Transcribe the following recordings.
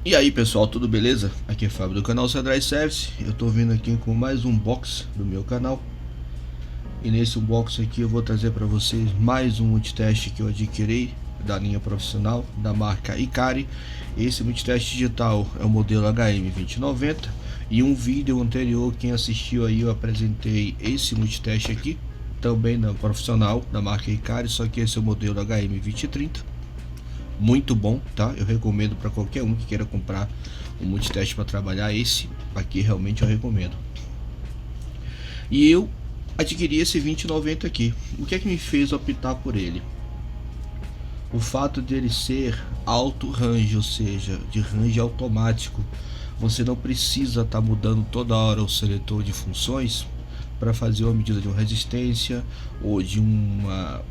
E aí pessoal, tudo beleza? Aqui é Fábio do canal Cedric Service. Eu tô vindo aqui com mais um box do meu canal. E nesse box aqui eu vou trazer para vocês mais um multiteste que eu adquiri da linha profissional da marca Hikari. Esse multiteste digital é o modelo HM2090. E um vídeo anterior, quem assistiu aí, eu apresentei esse multiteste aqui, também na profissional da marca Hikari, só que esse é o modelo HM2030. Muito bom, tá? Eu recomendo para qualquer um que queira comprar um multiteste para trabalhar. Esse aqui realmente eu recomendo. E eu adquiri esse 2090 aqui. O que é que me fez optar por ele? O fato dele ser alto range, ou seja, de range automático. Você não precisa estar mudando toda hora o seletor de funções para fazer uma medida de uma resistência ou de uma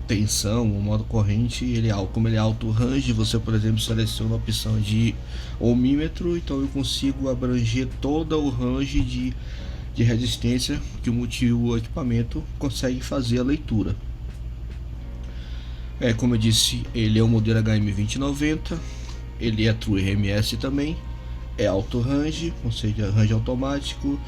tensão, o modo corrente. Como ele é alto range, você por exemplo seleciona a opção de ohmímetro, então eu consigo abranger todo o range de resistência que o equipamento consegue fazer a leitura. Como eu disse, ele é o modelo HM2090, ele é True RMS também, é alto range, ou seja, range automático.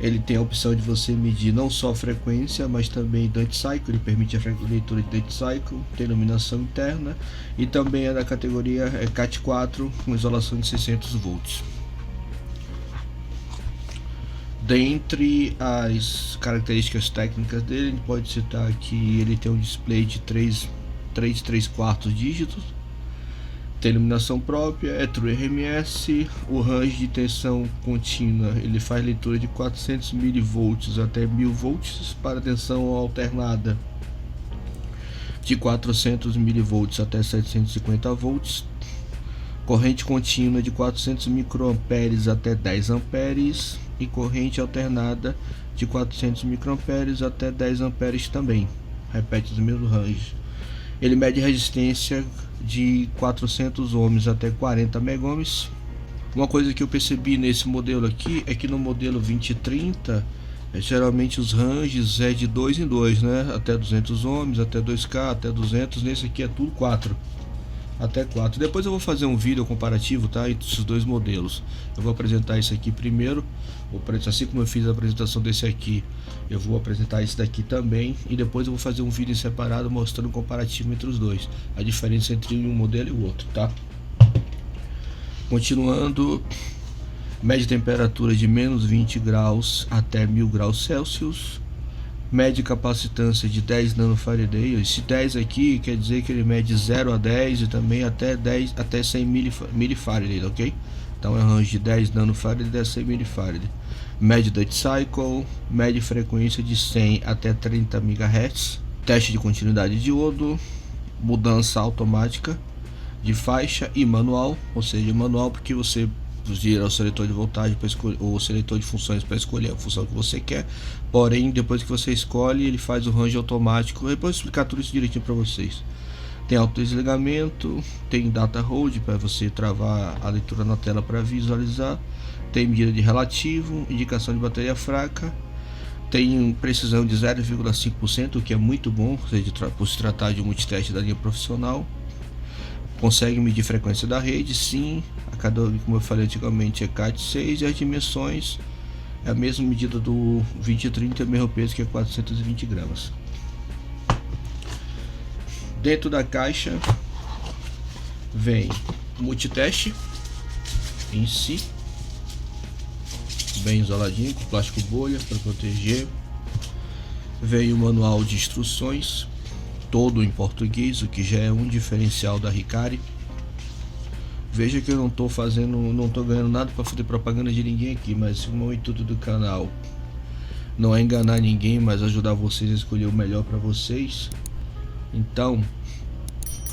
Ele tem a opção de você medir não só a frequência, mas também Duty Cycle. Ele permite a leitura de Duty Cycle, tem iluminação interna e também é da categoria Cat4 com isolação de 600 volts. Dentre as características técnicas dele, a gente pode citar que ele tem um display de 3/4 dígitos, tem iluminação própria, é True RMS, o range de tensão contínua, ele faz leitura de 400 mV até 1000 volts para tensão alternada de 400 mV até 750 volts, corrente contínua de 400 microamperes até 10 amperes e corrente alternada de 400 microamperes até 10 amperes também, repete os mesmos ranges. Ele mede resistência de 400 ohms até 40 megohms. Uma coisa que eu percebi nesse modelo aqui é que no modelo 2030 geralmente os ranges é de 2 em 2, né? Até 200 ohms, até 2K, até 200. Nesse aqui é tudo 4, até 4. Depois eu vou fazer um vídeo comparativo, tá, entre esses dois modelos. Eu vou apresentar esse aqui primeiro, assim como eu fiz a apresentação desse aqui, eu vou apresentar esse daqui também, e depois eu vou fazer um vídeo separado mostrando o comparativo entre os dois, a diferença entre um modelo e o outro, tá? Continuando, mede temperatura de menos 20 graus até 1000 graus Celsius, mede capacitância de 10 nanofarad. Esse 10 aqui quer dizer que ele mede 0 a 10 e também até 100 milifarad, ok? Então é um range de 10 nanofarad a 100 milifarad. Mede Duty Cycle, mede frequência de 100 até 30 MHz, teste de continuidade de diodo, mudança automática de faixa e manual, ou seja, manual porque você gira o seletor de voltagem para escolher, ou seletor de funções para escolher a função que você quer. Porém, depois que você escolhe, ele faz o range automático. Depois eu vou explicar tudo isso direitinho para vocês. Tem autodesligamento, tem data hold para você travar a leitura na tela para visualizar, tem medida de relativo, indicação de bateria fraca, tem precisão de 0,5%, o que é muito bom, ou seja, por se tratar de um multiteste da linha profissional. Consegue medir frequência da rede, sim, como eu falei antigamente, é Cat6, e as dimensões é a mesma medida do 2030, é o mesmo peso, que é 420 gramas. Dentro da caixa vem o multiteste em si, bem isoladinho, com plástico bolha para proteger. Vem o manual de instruções, todo em português, o que já é um diferencial da Hikari. Veja que eu não estou ganhando nada para fazer propaganda de ninguém aqui, mas o meu intuito do canal não é enganar ninguém, mas ajudar vocês a escolher o melhor para vocês. Então,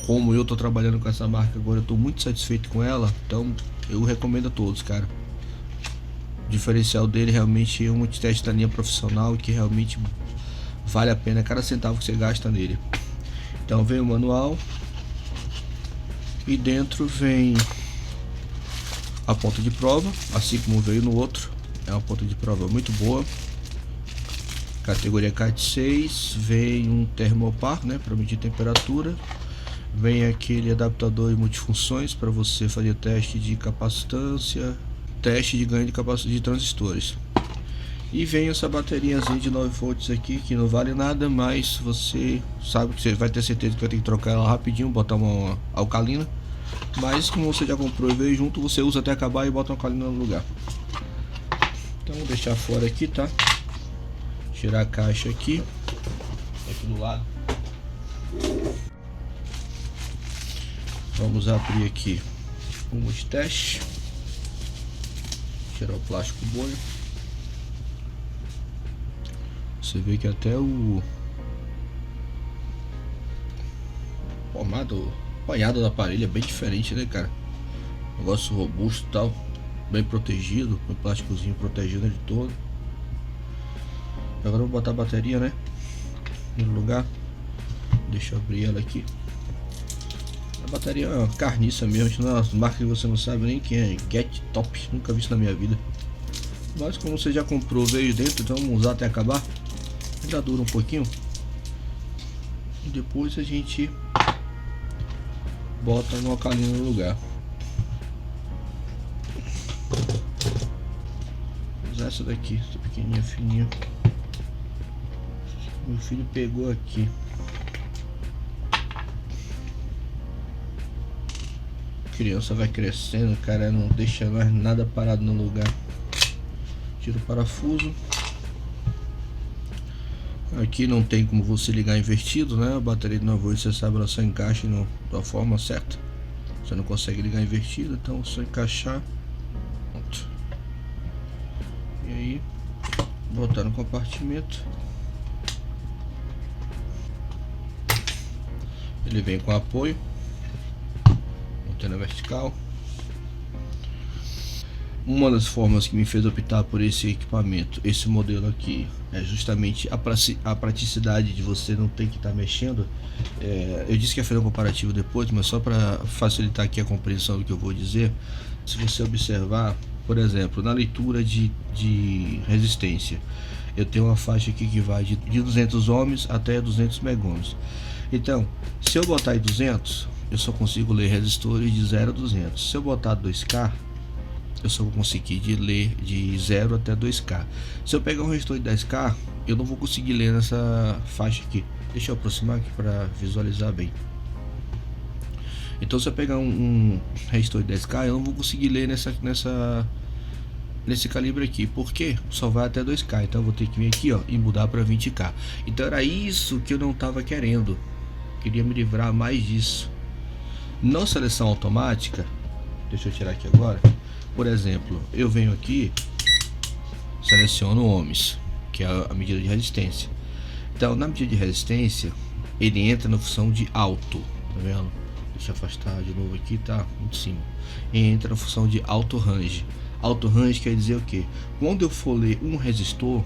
como eu estou trabalhando com essa marca agora, eu estou muito satisfeito com ela, então eu recomendo a todos, cara. O diferencial dele realmente é um multiteste da linha profissional, que realmente vale a pena cada centavo que você gasta nele. Então vem o manual e dentro vem a ponta de prova, assim como veio no outro. É uma ponta de prova muito boa, categoria Cat6. Vem um termopar, né, para medir temperatura. Vem aquele adaptador de multifunções para você fazer teste de capacitância, teste de ganho de capacidade de transistores. E vem essa bateriazinha de 9 volts aqui, que não vale nada, mas você sabe que você vai ter certeza que vai ter que trocar ela rapidinho, botar uma alcalina. Mas como você já comprou e veio junto, você usa até acabar e bota uma alcalina no lugar. Então vou deixar fora aqui, tá? Tirar a caixa aqui do lado. Vamos abrir aqui o multiteste. Tirar o plástico bolha. Você vê que até o apanhado do aparelho é bem diferente, né, cara? Negócio robusto e tal, bem protegido, com o plásticozinho protegendo ele todo. Agora eu vou botar a bateria, né, no lugar. Deixa eu abrir ela aqui. A bateria é uma carniça mesmo, uma marca que você não sabe nem quem é. Get Top, nunca vi isso na minha vida. Mas como você já comprou, veio dentro, então vamos usar até acabar. Ainda dura um pouquinho. E depois a gente bota no alcalino no lugar. Vou usar essa daqui, essa pequenininha, fininha. Meu filho pegou aqui. A criança vai crescendo, cara, não deixa mais nada parado no lugar. Tira o parafuso. Aqui não tem como você ligar invertido, né? A bateria de 9 volts, você sabe, ela só encaixa da forma certa. Você não consegue ligar invertido, então só encaixar. Pronto. E aí, botar no compartimento. Ele vem com apoio. Antena vertical. Uma das formas que me fez optar por esse equipamento, esse modelo aqui, é justamente a praticidade de você não ter que estar mexendo. Eu disse que ia fazer um comparativo depois, mas só para facilitar aqui a compreensão do que eu vou dizer. Se você observar, por exemplo, na leitura de resistência, eu tenho uma faixa aqui que vai de 200 ohms até 200 megahms. Então, se eu botar em 200, eu só consigo ler resistores de 0 a 200. Se eu botar 2K, eu só vou conseguir ler de 0 até 2K. Se eu pegar um resistor de 10K, eu não vou conseguir ler nessa faixa aqui. Deixa eu aproximar aqui para visualizar bem. Então se eu pegar um resistor de 10K, eu não vou conseguir ler nesse calibre aqui, porque só vai até 2K. Então eu vou ter que vir aqui, ó, e mudar para 20K. Então era isso que eu não estava querendo. Queria me livrar mais disso. Na seleção automática, deixa eu tirar aqui agora. Por exemplo, eu venho aqui, seleciono ohms, que é a medida de resistência. Então, na medida de resistência, ele entra na função de alto, tá vendo? Deixa eu afastar de novo aqui, tá muito cima. Ele entra na função de alto range. Alto range quer dizer o que? Quando eu for ler um resistor,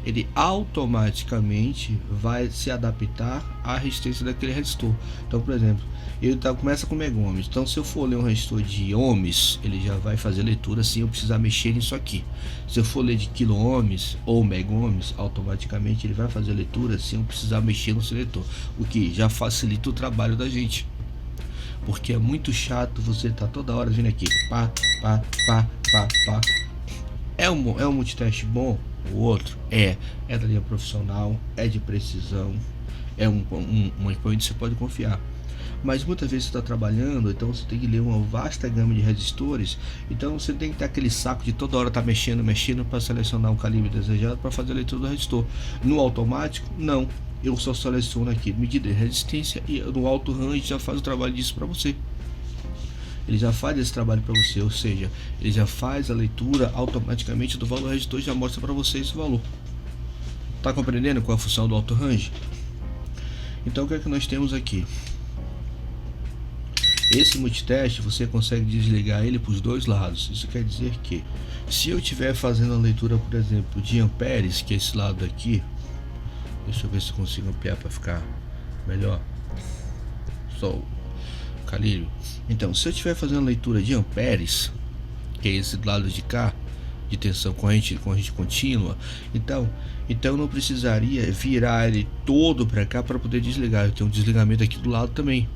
ele automaticamente vai se adaptar à resistência daquele resistor. Então, por exemplo, ele começa com megahms. Então, se eu for ler um resistor de ohms, ele já vai fazer leitura sem eu precisar mexer nisso aqui. Se eu for ler de quilo-ohms ou mega-ohms, automaticamente ele vai fazer leitura sem eu precisar mexer no seletor, o que já facilita o trabalho da gente. Porque é muito chato você estar toda hora vindo aqui, pá, pá, pá, pá, pá. É um multiteste bom? O outro é da linha profissional, é de precisão, é um equipamento que você pode confiar. Mas muitas vezes você está trabalhando, então você tem que ler uma vasta gama de resistores. Então você tem que ter aquele saco de toda hora estar mexendo para selecionar o calibre desejado para fazer a leitura do resistor. No automático, não. Eu só seleciono aqui medida de resistência e no alto range já faz o trabalho disso para você. Ele já faz esse trabalho para você, ou seja, ele já faz a leitura automaticamente do valor do resistor e já mostra para você esse valor. Tá compreendendo qual é a função do alto range? Então o que é que nós temos aqui? Esse multiteste você consegue desligar ele para os dois lados. Isso quer dizer que se eu estiver fazendo a leitura, por exemplo, de amperes, que é esse lado aqui, deixa eu ver se eu consigo ampliar para ficar melhor. Só o calibre. Então, se eu estiver fazendo a leitura de amperes, que é esse do lado de cá, de tensão corrente contínua, então eu não precisaria virar ele todo para cá para poder desligar. Eu tenho um desligamento aqui do lado também.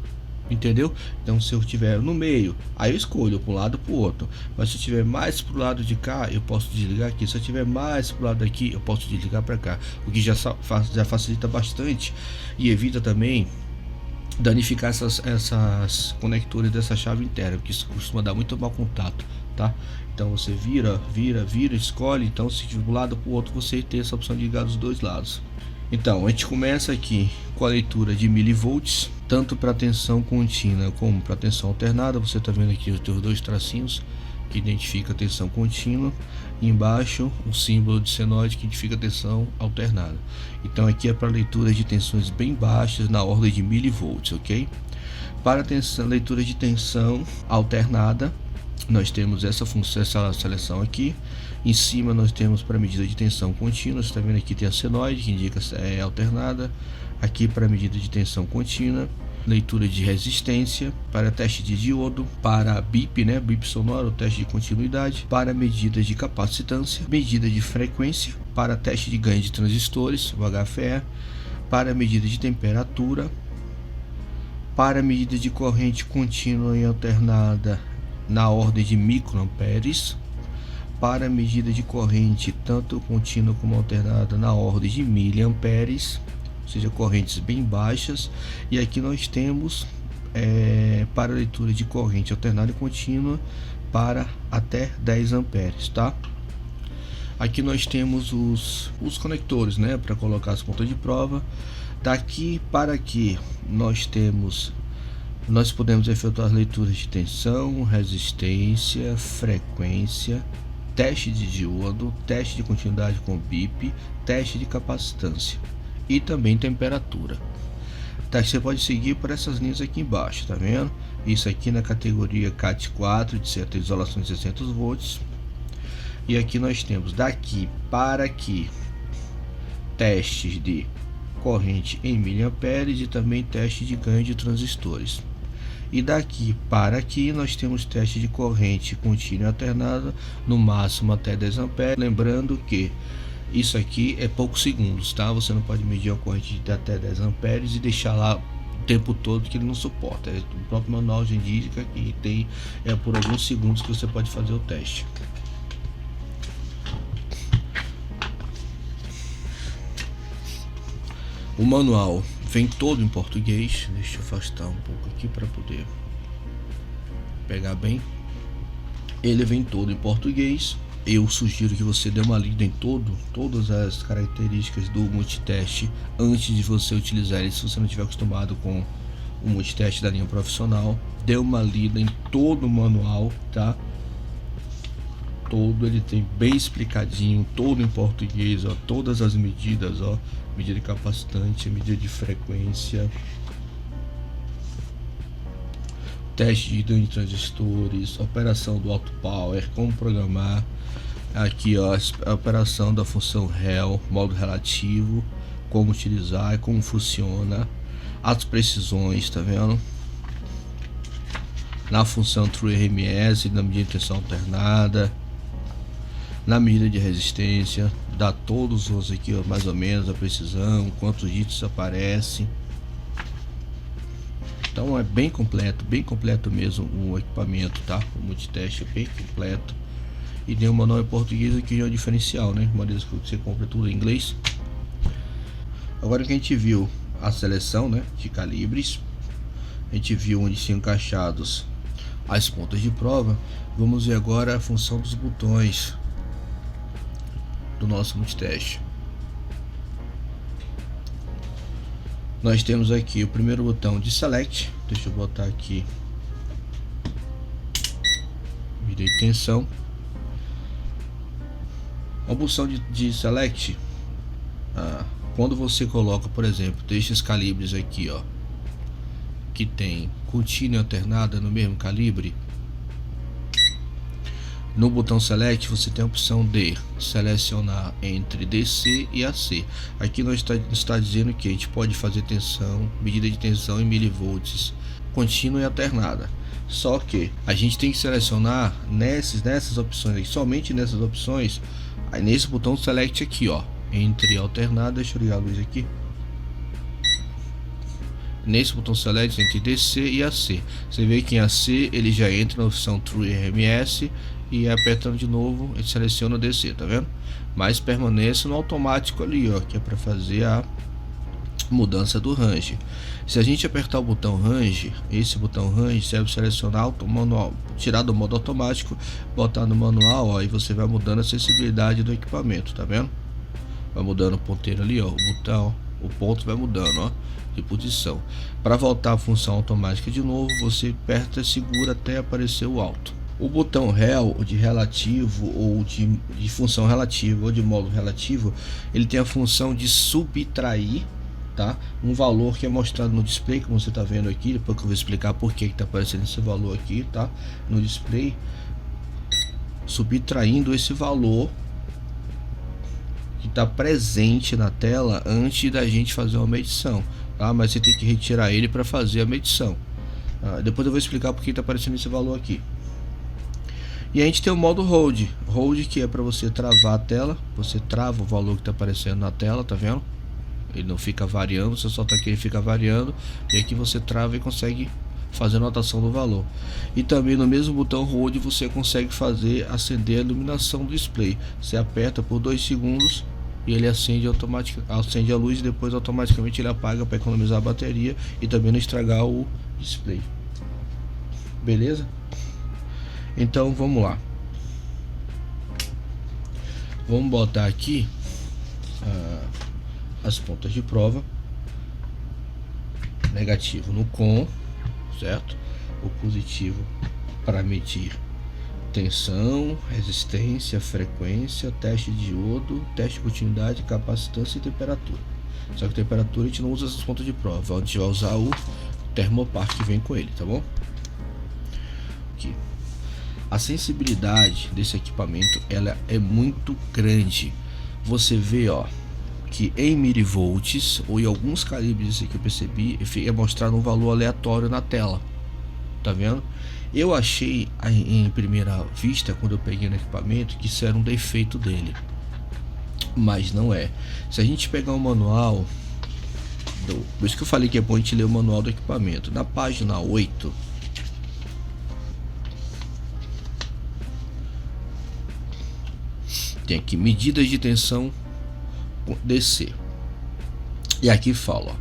Entendeu? Então se eu estiver no meio, aí eu escolho para um lado para o outro. Mas se eu estiver mais para o lado de cá, eu posso desligar aqui. Se eu estiver mais para o lado daqui, eu posso desligar para cá. O que já facilita bastante e evita também danificar essas conectores dessa chave interna, porque isso costuma dar muito mau contato, tá? Então você vira, escolhe. Então se de um lado para o outro, você tem essa opção de ligar dos dois lados. Então a gente começa aqui com a leitura de milivolts, tanto para tensão contínua como para tensão alternada. Você está vendo aqui os teus dois tracinhos que identifica a tensão contínua, e embaixo o símbolo de senoide que identifica a tensão alternada. Então aqui é para leitura de tensões bem baixas na ordem de milivolts, ok? Para leitura de tensão alternada, nós temos essa função, essa seleção aqui. Em cima nós temos para medida de tensão contínua. Você está vendo aqui tem a senoide que indica é alternada. Aqui para medida de tensão contínua, leitura de resistência, para teste de diodo, para BIP, né, BIP sonoro, teste de continuidade, para medidas de capacitância, medida de frequência, para teste de ganho de transistores, o HFE, para medida de temperatura, para medida de corrente contínua e alternada na ordem de microamperes, para medida de corrente tanto contínua como alternada na ordem de miliamperes, ou seja, correntes bem baixas. E aqui nós temos para leitura de corrente alternada e contínua para até 10 amperes, tá? Aqui nós temos os conectores, né, para colocar as pontas de prova. Daqui para aqui nós podemos efetuar as leituras de tensão, resistência, frequência, teste de diodo, teste de continuidade com BIP, teste de capacitância e também temperatura. Tá, você pode seguir por essas linhas aqui embaixo, tá vendo? Isso aqui na categoria CAT4 de certa isolação de 600 volts. E aqui nós temos daqui para aqui testes de corrente em miliamperes e também teste de ganho de transistores. E daqui para aqui nós temos teste de corrente contínua alternada no máximo até 10 amperes. Lembrando que isso aqui é poucos segundos, tá? Você não pode medir a corrente de até 10 amperes e deixar lá o tempo todo, que ele não suporta. O próprio manual já indica que tem por alguns segundos que você pode fazer o teste. O manual vem todo em português. Deixa eu afastar um pouco aqui para poder pegar bem. Ele vem todo em português. Eu sugiro que você dê uma lida em todas as características do multiteste antes de você utilizar ele. Se você não estiver acostumado com o multiteste da linha profissional, dê uma lida em todo o manual, tá? Todo ele tem bem explicadinho, todo em português, ó, todas as medidas, ó, medida de capacitante, medida de frequência, teste de ganho de transistores, operação do alto power, como programar. Aqui, ó, a operação da função rel, modo relativo, como utilizar, como funciona, as precisões, tá vendo? Na função true RMS, na medida de tensão alternada, na medida de resistência, dá todos os aqui, ó, mais ou menos a precisão, quantos dígitos aparecem. Então é bem completo mesmo o equipamento, tá? O multiteste é bem completo. E tem um manual em português aqui, é o diferencial, né? Uma vez que você compra tudo em inglês. Agora que a gente viu a seleção, né, de calibres, a gente viu onde são encaixados as pontas de prova, vamos ver agora a função dos botões do nosso multiteste. Nós temos aqui o primeiro botão de select. Deixa eu botar aqui medida de tensão. A opção de select, quando você coloca, por exemplo, destes calibres aqui, ó, que tem contínua e alternada no mesmo calibre, no botão select você tem a opção de selecionar entre DC e AC. Aqui nós está dizendo que a gente pode fazer tensão, medida de tensão em milivolts, contínua e alternada. Só que a gente tem que selecionar nessas opções aqui, somente nessas opções, aí nesse botão select aqui, ó, entre alternada. Deixa eu ligar a luz aqui. nesse botão select entre DC e AC. Você vê que em AC ele já entra na opção True RMS e apertando de novo ele seleciona DC, tá vendo? Mas permanece no automático ali, ó, que é para fazer a mudança do range. Se a gente apertar o botão range, esse botão range serve selecionar o manual, tirar do modo automático, botar no manual, ó, e você vai mudando a sensibilidade do equipamento, tá vendo? Vai mudando o ponteiro ali, ó, o botão, o ponto vai mudando, ó, de posição. Para voltar à função automática de novo, você aperta e segura até aparecer o alto. O botão rel, de relativo ou de função relativa ou de modo relativo, ele tem a função de subtrair, tá, um valor que é mostrado no display, como você está vendo aqui. Depois que eu vou explicar por que está aparecendo esse valor aqui, tá, no display, subtraindo esse valor que está presente na tela antes da gente fazer uma medição, tá? Mas você tem que retirar ele para fazer a medição. Depois eu vou explicar por que está aparecendo esse valor aqui. E a gente tem o modo hold, que é para você travar a tela. Você trava o valor que está aparecendo na tela, tá vendo? Ele não fica variando, você solta aqui, ele fica variando, e aqui você trava e consegue fazer a anotação do valor. E também no mesmo botão hold você consegue fazer acender a iluminação do display. Você aperta por 2 segundos e ele acende acende a luz, e depois automaticamente ele apaga para economizar a bateria e também não estragar o display. Beleza? Então vamos lá. Vamos botar aqui as pontas de prova. Negativo no com, certo? O positivo para medir tensão, resistência, frequência, teste de diodo, teste de continuidade, capacitância e temperatura. Só que temperatura a gente não usa essas pontas de prova, a gente vai usar o termopar que vem com ele, tá bom? Aqui. A sensibilidade desse equipamento ela é muito grande. Você vê, ó, que em milivolts ou em alguns calibres que eu percebi é mostrado um valor aleatório na tela, tá vendo? Eu achei em primeira vista, quando eu peguei no equipamento, que isso era um defeito dele, mas não é. Se a gente pegar o manual por isso que eu falei que é bom a gente ler o manual do equipamento. Na página 8 tem aqui medidas de tensão DC. E aqui fala, ó,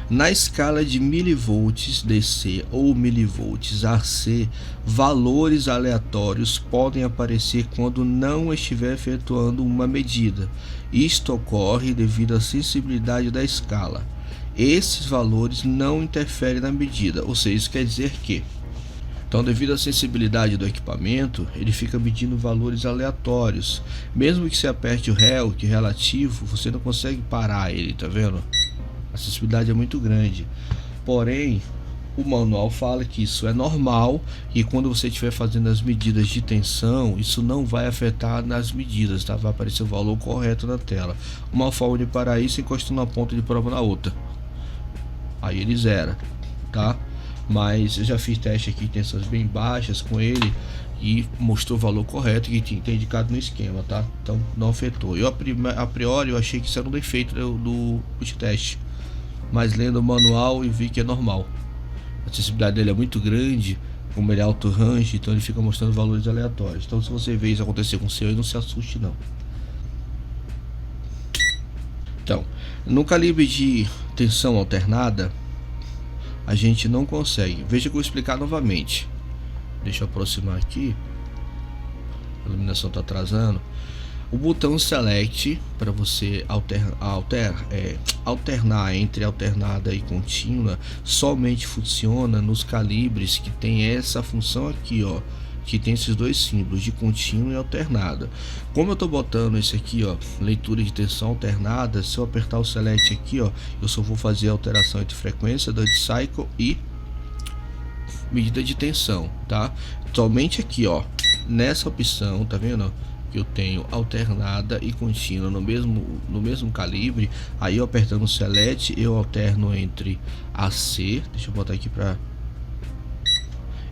na escala de milivolts DC ou milivolts AC, valores aleatórios podem aparecer quando não estiver efetuando uma medida. Isto ocorre devido à sensibilidade da escala. Esses valores não interferem na medida, ou seja, isso quer dizer que, então, devido à sensibilidade do equipamento, ele fica medindo valores aleatórios. Mesmo que você aperte o rel, que é relativo, você não consegue parar ele, tá vendo? A sensibilidade é muito grande. Porém, o manual fala que isso é normal e quando você estiver fazendo as medidas de tensão, isso não vai afetar nas medidas, tá? Vai aparecer o valor correto na tela. Uma forma de parar isso é encostando uma ponta de prova na outra. Aí ele zera, tá? Mas eu já fiz teste aqui de tensões bem baixas com ele e mostrou o valor correto que tinha indicado no esquema, tá? Então não afetou. Eu a priori eu achei que isso era um defeito do teste, mas lendo o manual eu vi que é normal. A sensibilidade dele é muito grande, como ele é alto range, então ele fica mostrando valores aleatórios. Então se você vê isso acontecer com o seu, não se assuste não. Então, no calibre de tensão alternada, a gente não consegue. Veja que eu vou explicar novamente. Deixa eu aproximar aqui. A iluminação está atrasando. O botão select para você alternar entre alternada e contínua somente funciona nos calibres que tem essa função aqui, ó, que tem esses dois símbolos de contínua e alternada. Como eu estou botando esse aqui, ó, leitura de tensão alternada, se eu apertar o select aqui, ó, eu só vou fazer a alteração entre frequência, duty cycle e medida de tensão, tá? Somente aqui, ó, nessa opção, tá vendo? Que eu tenho alternada e contínua no mesmo calibre. Aí eu apertando o select, eu alterno entre AC, deixa eu botar aqui para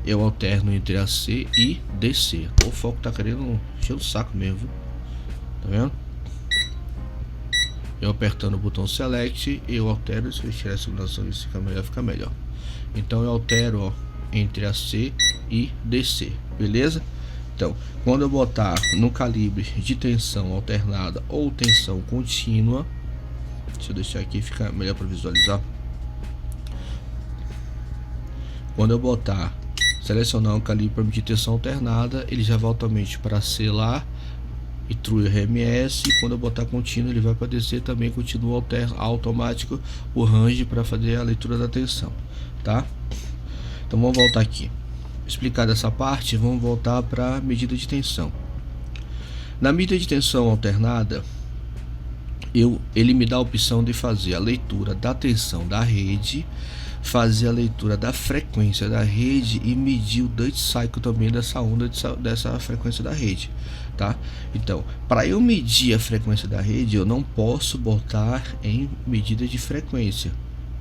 eu alterno entre AC e DC. O foco tá querendo encher o saco mesmo, viu? Tá vendo? Eu apertando o botão Select, eu altero. Se eu tirar essa iluminação e fica melhor. Então eu altero, ó, entre AC e DC, beleza? Então, quando eu botar no calibre de tensão alternada ou tensão contínua, deixa eu deixar aqui, fica melhor para visualizar. Quando eu botar, selecionar um calibre para medir tensão alternada, ele já vai automaticamente para C lá e True RMS. E quando eu botar contínuo, ele vai para DC também, continua automático o range para fazer a leitura da tensão, tá? Então vamos voltar aqui. Explicada essa parte, vamos voltar para a medida de tensão. Na medida de tensão alternada, ele me dá a opção de fazer a leitura da tensão da rede, fazer a leitura da frequência da rede e medir o duty cycle também dessa onda, dessa frequência da rede, tá? Então, para eu medir a frequência da rede, eu não posso botar em medida de frequência,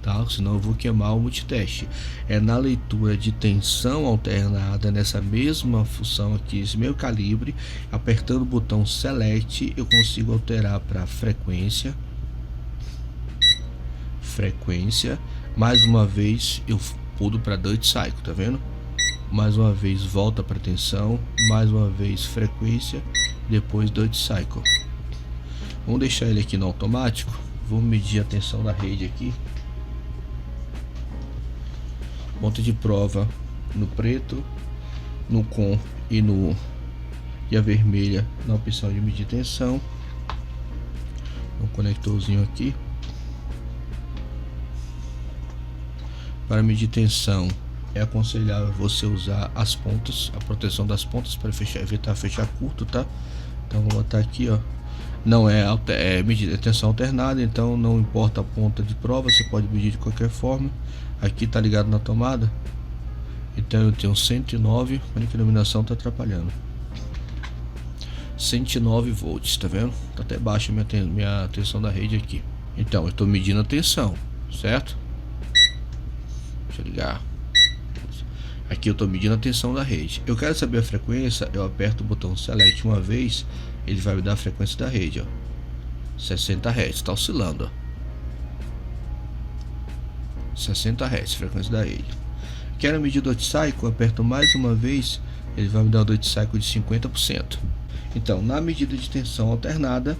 tá? Senão eu vou queimar o multiteste. É na leitura de tensão alternada, nessa mesma função aqui, esse mesmo calibre, apertando o botão Select, eu consigo alterar para frequência. Mais uma vez eu pulo para duty cycle, tá vendo? Mais uma vez volta para tensão, mais uma vez frequência, depois duty cycle. Vamos deixar ele aqui no automático. Vou medir a tensão da rede aqui. Ponta de prova no preto, no com e a vermelha na opção de medir tensão. Um conectorzinho aqui. Para medir tensão é aconselhável você usar as pontas, a proteção das pontas para evitar fechar curto, tá? Então vou botar aqui, ó. Não é medida de tensão alternada, então não importa a ponta de prova, você pode medir de qualquer forma. Aqui tá ligado na tomada, então eu tenho 109, olha que a iluminação tá atrapalhando. 109 volts, tá vendo? Tá até baixa minha tensão da rede aqui. Então eu tô medindo a tensão, certo? Deixa eu ligar. Aqui eu estou medindo a tensão da rede. Eu quero saber a frequência, eu aperto o botão Select uma vez, ele vai me dar a frequência da rede, ó. 60 Hz, está oscilando, ó. 60 Hz, frequência da rede. Quero medir o duty cycle, aperto mais uma vez, ele vai me dar o duty cycle de 50%. Então, na medida de tensão alternada,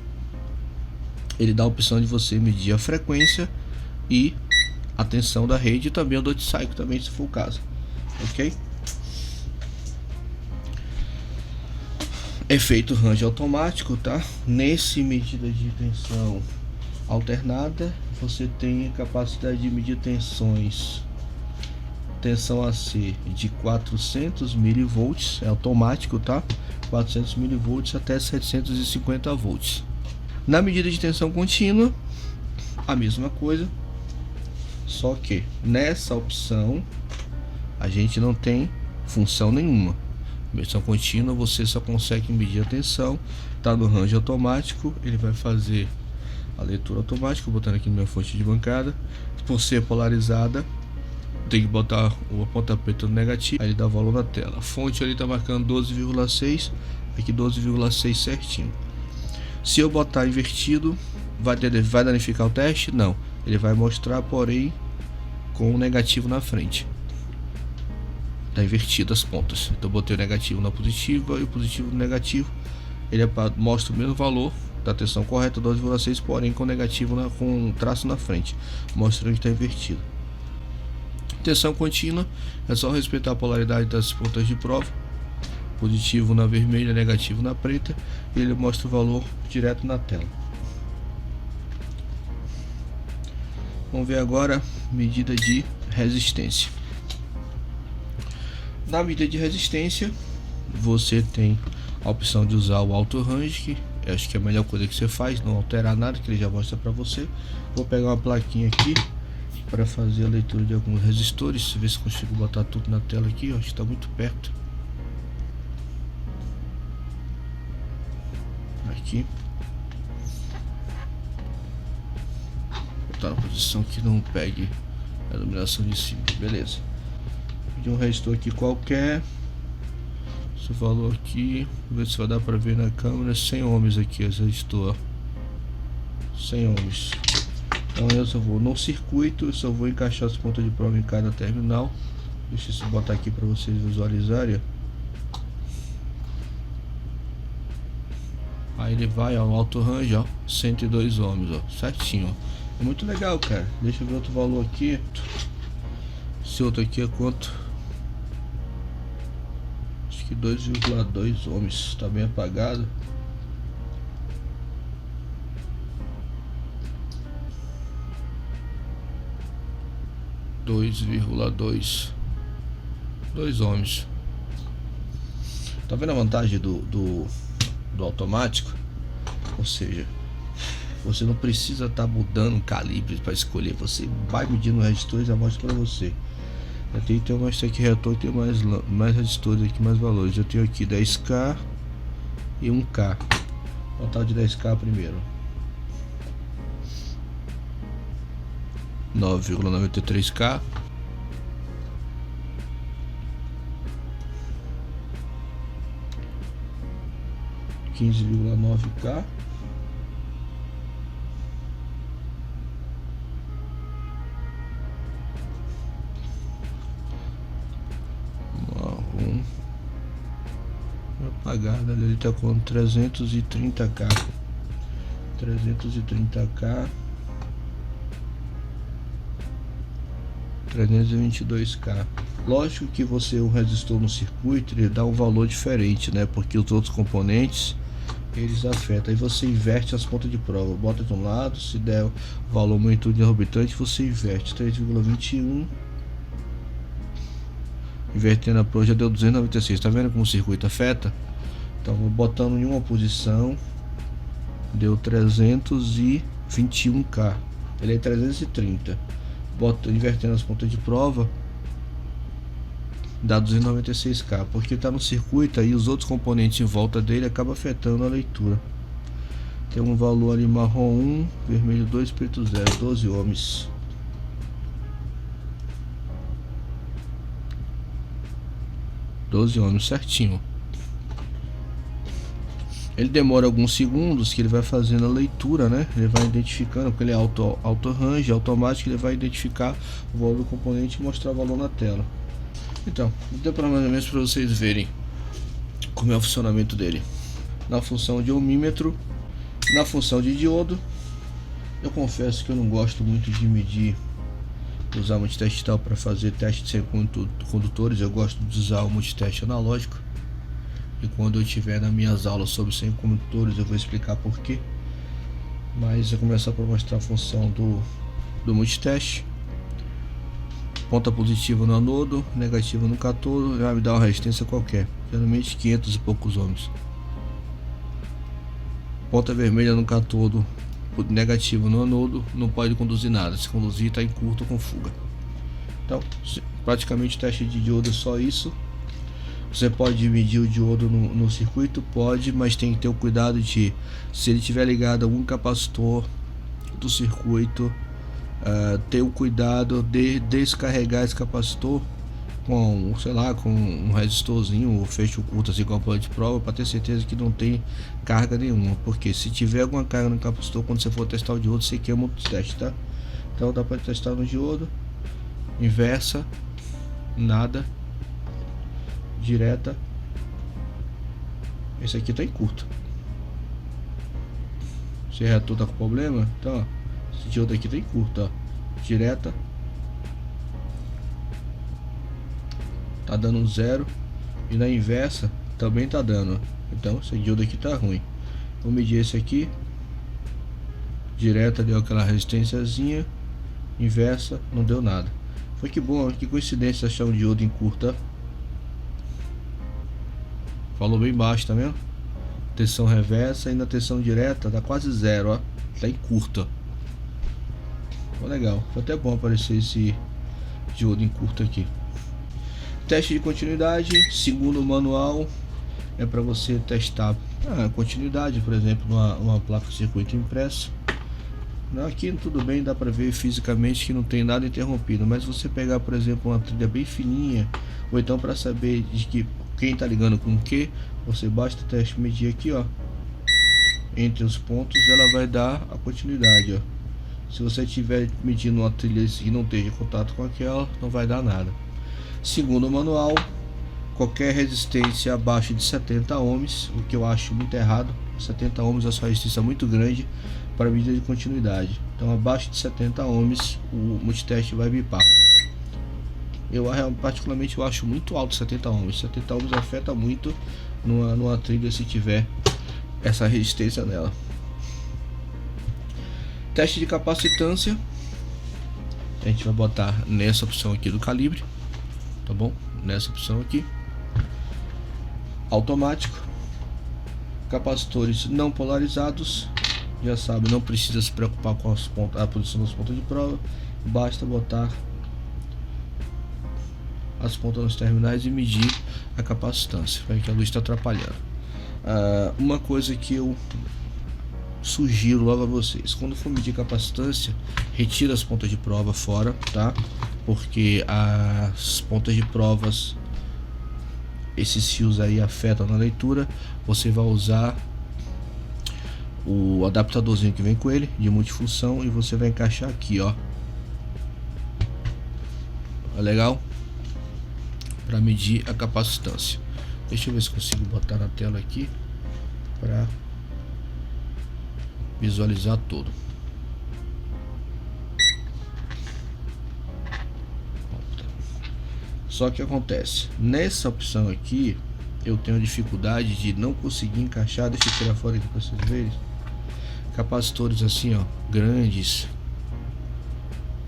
ele dá a opção de você medir a frequência e a tensão da rede e também o duty cycle também, se for o caso. Ok? Efeito range automático, tá? Nesse medida de tensão alternada, você tem a capacidade de medir tensões. Tensão AC de 400 mV, é automático, tá? 400 mV até 750 volts. Na medida de tensão contínua, a mesma coisa, só que nessa opção a gente não tem função nenhuma. Medição contínua, você só consegue medir a tensão, tá no range automático, ele vai fazer a leitura automática, botando aqui na minha fonte de bancada. Por ser polarizada, tem que botar o pontapé no negativo, aí ele dá valor na tela. A fonte ali tá marcando 12,6, aqui 12,6 certinho. Se eu botar invertido, vai danificar o teste? Não, ele vai mostrar, porém com o negativo na frente. Tá invertido as pontas, então eu botei o negativo na positiva e o positivo no negativo. Ele mostra o mesmo valor da tensão correta, 12,6, porém com negativo com traço na frente, mostrando que está invertido. Tensão contínua é só respeitar a polaridade das pontas de prova, positivo na vermelha, negativo na preta, e ele mostra o valor direto na tela. Vamos ver agora medida de resistência. Na medida de resistência, você tem a opção de usar o auto range, que eu acho que é a melhor coisa que você faz, não alterar nada, que ele já mostra para você. Vou pegar uma plaquinha aqui para fazer a leitura de alguns resistores, ver se consigo botar tudo na tela aqui. Acho que está muito perto. Aqui. Vou botar na posição que não pegue a iluminação de cima, beleza. De um resistor aqui qualquer, esse valor aqui, ver se vai dar para ver na câmera, 100 ohms aqui esse resistor, 100 ohms. Então eu só vou no circuito, eu só vou encaixar as pontas de prova em cada terminal. Deixa eu botar aqui para vocês visualizarem. Aí ele vai, ó, no alto range, ó, 102 ohms, ó, certinho, ó. É muito legal, cara. Deixa eu ver outro valor aqui. Esse outro aqui é quanto? Acho que 2,2 ohms, tá bem apagado. Dois ohms. Tá vendo a vantagem do automático? Ou seja, você não precisa estar mudando o calibre para escolher. Você vai medindo resistores e mostra para você. Eu tenho que ter mais aqui retor, tem mais resistores aqui, mais valores. Eu tenho aqui 10k e 1k. Total de 10k primeiro. 9,93k. 15,9k. Marrom apagado ali, ele tá com 330k. 330k. 322k. Lógico que você, um resistor no circuito, ele dá um valor diferente, né? Porque os outros componentes eles afetam. Aí você inverte as pontas de prova, bota de um lado, se der o valor muito exorbitante, você inverte. 3,21. Invertendo a prova já deu 296. Tá vendo como o circuito afeta? Então vou botando em uma posição, deu 321k. Ele é 330. Invertendo as pontas de prova, dá 296k, porque está no circuito aí, os outros componentes em volta dele acabam afetando a leitura. Tem um valor ali marrom 1, vermelho 2, preto 0, 12 ohms. Certinho. Ele demora alguns segundos que ele vai fazendo a leitura, né? Ele vai identificando, porque ele é auto range, automático, ele vai identificar o valor do componente e mostrar o valor na tela. Então, deu para mais ou menos para vocês verem como é o funcionamento dele. Na função de ohmímetro, na função de diodo. Eu confesso que eu não gosto muito de medir, usar multiteste tal para fazer teste de semicondutores. Eu gosto de usar o multiteste analógico. E quando eu tiver nas minhas aulas sobre semicondutores eu vou explicar porquê. Mas eu vou começar para mostrar a função do multiteste. Ponta positiva no anodo, negativa no cátodo, vai me dar uma resistência qualquer, geralmente 500 e poucos ohms. Ponta vermelha no cátodo, negativa no anodo, não pode conduzir nada, se conduzir está em curto com fuga. Então, praticamente o teste de diodo é só isso. Você pode medir o diodo no circuito? Pode, mas tem que ter o cuidado de, se ele estiver ligado a um capacitor do circuito, ter o cuidado de descarregar esse capacitor com, sei lá, com um resistorzinho ou fecho curto, assim, com a ponta de prova, para ter certeza que não tem carga nenhuma, porque se tiver alguma carga no capacitor, quando você for testar o diodo, você queima o teste, tá? Então dá para testar no diodo, inversa, nada, direta. Esse aqui tá em curto. Se é reator tá com problema, então ó, esse diodo aqui tá em curto, ó, direta, tá dando 0, e na inversa também tá dando. Então esse diodo aqui tá ruim. Vou medir esse aqui, direta deu aquela resistênciazinha, inversa não deu nada. Foi que bom, que coincidência achar um diodo em curta. Falou bem baixo, tá vendo? Tensão reversa, e na tensão direta dá quase 0, ó, tá em curta. Ficou legal, foi até bom aparecer esse diodo em curta aqui. Teste de continuidade, segundo o manual, é para você testar a continuidade, por exemplo, numa placa de circuito impresso. Aqui tudo bem, dá para ver fisicamente que não tem nada interrompido, mas você pegar, por exemplo, uma trilha bem fininha, ou então para saber de que quem está ligando com o que, você basta teste medir aqui, ó, entre os pontos, ela vai dar a continuidade, ó. Se você estiver medindo uma trilha e não esteja em contato com aquela, não vai dar nada. Segundo o manual, qualquer resistência abaixo de 70 ohms, o que eu acho muito errado. 70 ohms é uma resistência muito grande para medida de continuidade. Então abaixo de 70 ohms o multiteste vai bipar. Eu particularmente eu acho muito alto 70 ohms. 70 ohms afeta muito numa trilha se tiver essa resistência nela. Teste de capacitância, a gente vai botar nessa opção aqui do calibre, tá bom? Nessa opção aqui, automático, capacitores não polarizados, já sabe, não precisa se preocupar com a posição das pontas de prova, basta botar as pontas nos terminais e medir a capacitância. Vai que a luz está atrapalhando. Uma coisa que eu sugiro logo a vocês: quando for medir capacitância, retira as pontas de prova fora, tá? Porque as pontas de provas, esses fios aí afetam na leitura. Você vai usar o adaptadorzinho que vem com ele de multifunção e você vai encaixar aqui, ó. É legal? Para medir a capacitância. Deixa eu ver se consigo botar na tela aqui para visualizar tudo. Só que acontece, nessa opção aqui eu tenho dificuldade de não conseguir encaixar. Deixa eu tirar fora aqui para vocês verem. Capacitores assim, ó, grandes,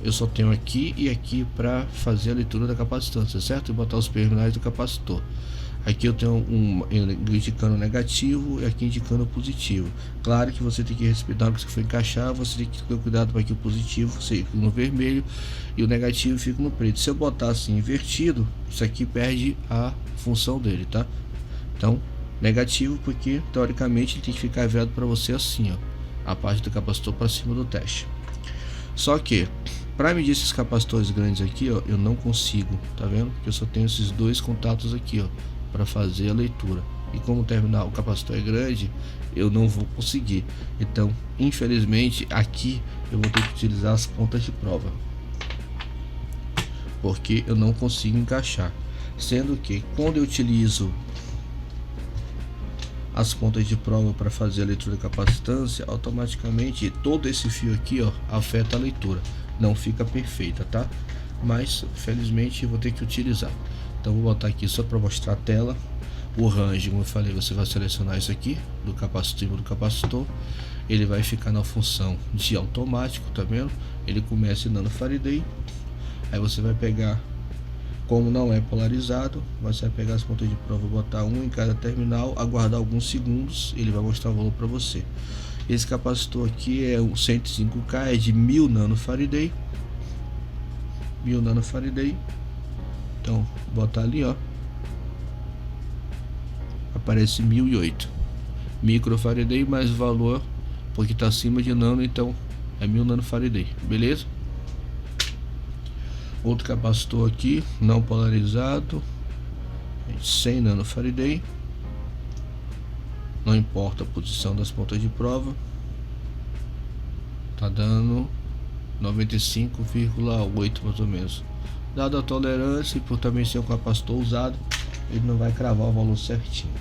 eu só tenho aqui e aqui para fazer a leitura da capacitância, certo? E botar os terminais do capacitor. Aqui eu tenho indicando negativo e aqui indicando positivo. Claro que você tem que respeitar, na hora que você for encaixar, você tem que ter cuidado para que o positivo fique no vermelho e o negativo fique no preto. Se eu botar assim invertido, isso aqui perde a função dele, tá? Então, negativo, porque teoricamente ele tem que ficar virado para você assim, ó, a parte do capacitor para cima do teste. Só que para medir esses capacitores grandes aqui, ó, eu não consigo, tá vendo? Porque eu só tenho esses dois contatos aqui, ó, para fazer a leitura. E como o capacitor é grande, eu não vou conseguir. Então, infelizmente, aqui eu vou ter que utilizar as pontas de prova, porque eu não consigo encaixar. Sendo que quando eu utilizo as pontas de prova para fazer a leitura da capacitância, automaticamente todo esse fio aqui, ó, afeta a leitura. Não fica perfeita, tá? Mas felizmente eu vou ter que utilizar. Então vou botar aqui só para mostrar a tela. O range, como eu falei, você vai selecionar isso aqui do capacitor. Ele vai ficar na função de automático, tá vendo? Ele começa em nanofarad. Aí você vai pegar, como não é polarizado, você vai pegar as pontas de prova, botar um em cada terminal, aguardar alguns segundos, ele vai mostrar o valor para você. Esse capacitor aqui é o 105K, é de 1000 nanofarad. 1000 nanofarad. Então, botar ali, ó, aparece 1008 microfarad mais o valor, porque está acima de nano, então é 1000 nanofarad, beleza? Outro capacitor aqui, não polarizado, 100 nanofarad. Não importa a posição das pontas de prova, tá dando 95,8 mais ou menos. Dada a tolerância e por também ser um capacitor usado, ele não vai cravar o valor certinho.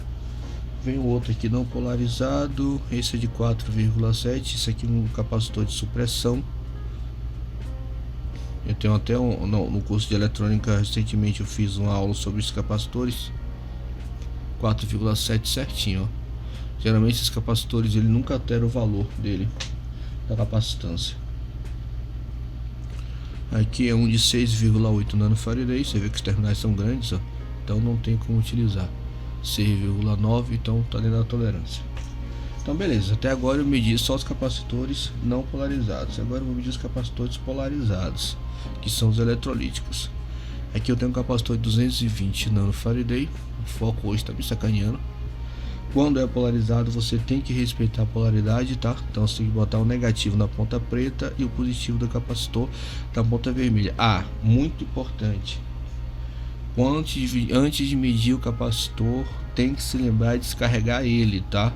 Vem o outro aqui não polarizado, esse é de 4,7. Esse aqui é um capacitor de supressão. Eu tenho até no curso de eletrônica recentemente eu fiz uma aula sobre esses capacitores. 4,7 certinho, ó. Geralmente esses capacitores ele nunca altera o valor dele, da capacitância. Aqui é um de 6,8 nanofarad. Você vê que os terminais são grandes, ó, então não tem como utilizar. 6,9, então tá dentro da tolerância. Então beleza, até agora eu medi só os capacitores não polarizados. Agora eu vou medir os capacitores polarizados, que são os eletrolíticos. Aqui eu tenho um capacitor de 220 nanofarad. O foco hoje tá me sacaneando. Quando é polarizado, você tem que respeitar a polaridade, tá? Então você tem que botar o negativo na ponta preta e o positivo do capacitor na ponta vermelha. Muito importante, antes de medir o capacitor, tem que se lembrar de descarregar ele, tá?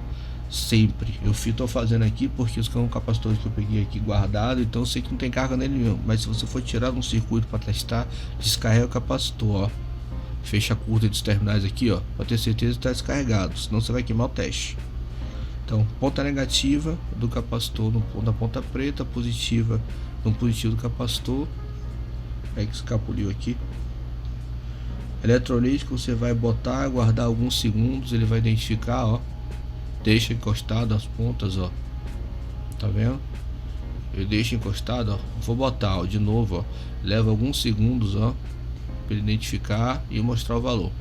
sempre. Eu estou fazendo aqui porque os capacitores que eu peguei aqui guardado, então eu sei que não tem carga nele nenhum. Mas se você for tirar um circuito para testar, descarrega o capacitor, ó. Fecha a curta dos terminais aqui, ó, para ter certeza que está descarregado, senão você vai queimar o teste. Então, ponta negativa do capacitor na ponta preta, positiva no positivo do capacitor. É que escapuliu aqui. Eletrolítico você vai botar, guardar alguns segundos, ele vai identificar, ó. Deixa encostado as pontas, ó. Tá vendo? Eu deixo encostado, ó. Vou botar, ó, de novo, ó. Leva alguns segundos, ó, para ele identificar e mostrar o valor.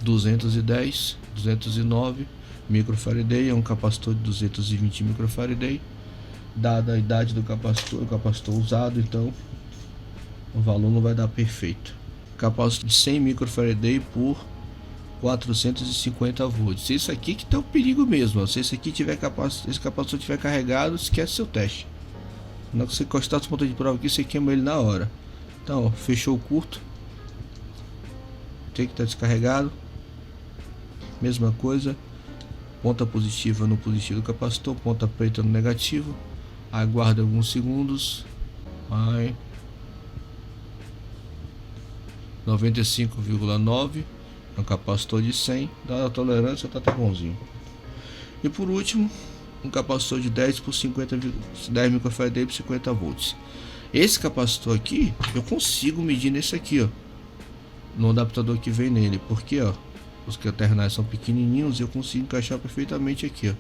210, 209 microfarad, é um capacitor de 220 microfarad. Dada a idade do capacitor, o capacitor usado, então o valor não vai dar perfeito. Capacitor de 100 microfarad por 450 volts. Isso aqui que tá o perigo mesmo, ó. Se esse aqui tiver esse capacitor tiver carregado, esquece seu teste. Na hora que você encostar os pontos de prova aqui, você queima ele na hora. Então, ó, fechou o curto. Tem que estar descarregado. Mesma coisa. Ponta positiva no positivo do capacitor, ponta preta no negativo. Aguarda alguns segundos. Vai. 95,9. Um capacitor de 100, dada a tolerância, tá bonzinho. E por último, um capacitor de 10 por 50, 10 microfarad por 50 volts. Esse capacitor aqui, eu consigo medir nesse aqui, ó, no adaptador que vem nele, porque, ó, os terminais são pequenininhos e eu consigo encaixar perfeitamente aqui, ó.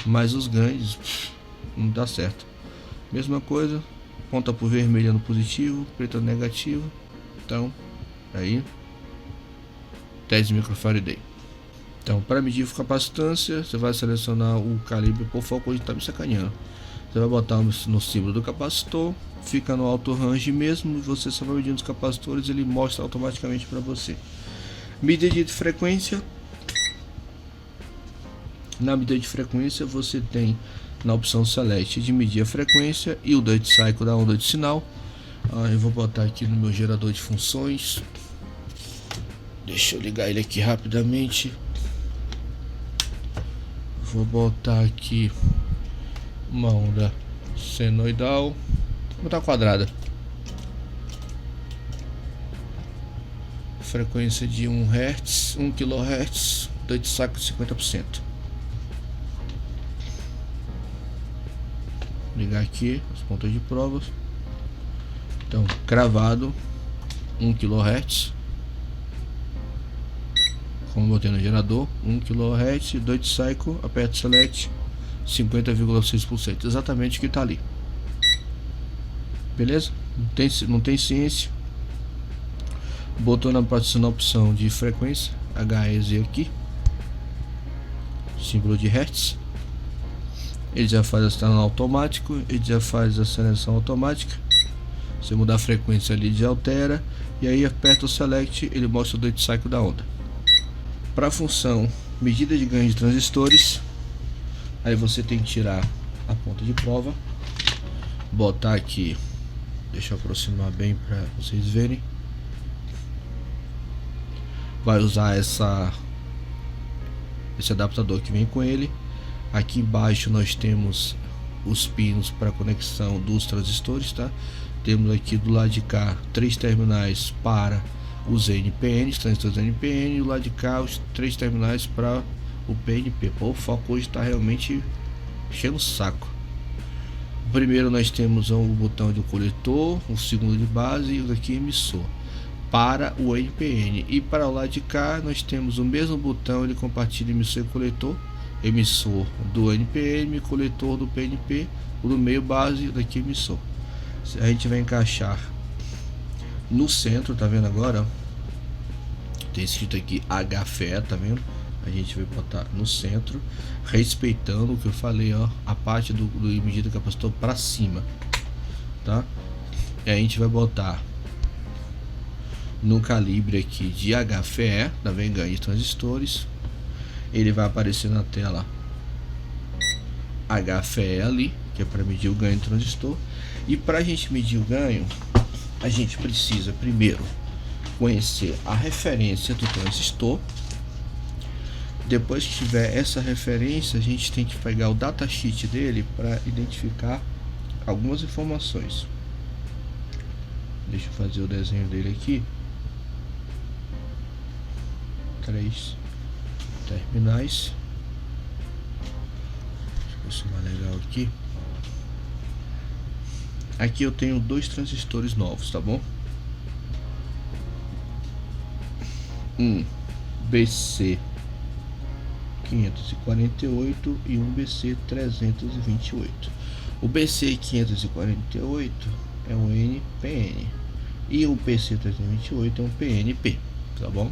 Mas os grandes não dá certo. Mesma coisa, ponta por vermelha no positivo, preta no negativo. Então, aí 10 microfarad. Então, para medir a capacitância, você vai selecionar o calibre por foco. Hoje tá me sacaneando. Você vai botar no símbolo do capacitor, fica no auto range mesmo, você só vai medindo os capacitores, ele mostra automaticamente para você. Medida de frequência. Na medida de frequência, você tem na opção Select de medir a frequência e o duty cycle da onda de sinal. Eu vou botar aqui no meu gerador de funções. Deixa eu ligar ele aqui rapidamente. Vou botar aqui uma onda senoidal. Vou botar quadrada. Frequência de 1 Hz, 1 kHz, duty cycle de 50%. Ligar aqui as pontas de provas. Então, cravado 1 kHz. Como eu botei no gerador, 1 kHz, duty cycle, aperto Select, 50,6%, exatamente o que está ali. Beleza? Não tem ciência. Botou na opção de frequência, HEZ aqui, símbolo de Hertz. Ele já faz a seleção automático, ele já faz a seleção automática. Se mudar a frequência ali, ele já altera. E aí aperta o Select, ele mostra o duty cycle da onda. Para a função medida de ganho de transistores, aí você tem que tirar a ponta de prova, botar aqui, deixa eu aproximar bem para vocês verem. Vai usar esse adaptador que vem com ele. Aqui embaixo nós temos os pinos para conexão dos transistores, tá? Temos aqui do lado de cá 3 terminais para os NPNs, transistores NPN, e do lado de cá os 3 terminais para o PNP. Pô, o foco hoje está realmente enchendo o saco. Primeiro nós temos o botão de coletor, o segundo de base e o daqui emissor para o NPN. E para o lado de cá nós temos o mesmo botão, ele compartilha emissor e coletor, emissor do NPN, coletor do PNP, o do meio base e o daqui emissor. A gente vai encaixar no centro, tá vendo agora? Tem escrito aqui HFE, tá vendo? A gente vai botar no centro, respeitando o que eu falei, ó, a parte do medida do capacitor para cima, tá? E a gente vai botar no calibre aqui de HFE, tá vendo? Ganho de transistores. Ele vai aparecer na tela HFE ali, que é para medir o ganho de transistor. E para a gente medir o ganho, a gente precisa primeiro conhecer a referência do transistor. Depois que tiver essa referência, a gente tem que pegar o datasheet dele para identificar algumas informações. Deixa eu fazer o desenho dele aqui. 3 terminais. Deixa eu mais legal aqui. Aqui eu tenho 2 transistores novos, tá bom? Um BC 548 e um BC 328. O BC 548 é um NPN e o BC 328 é um PNP, tá bom?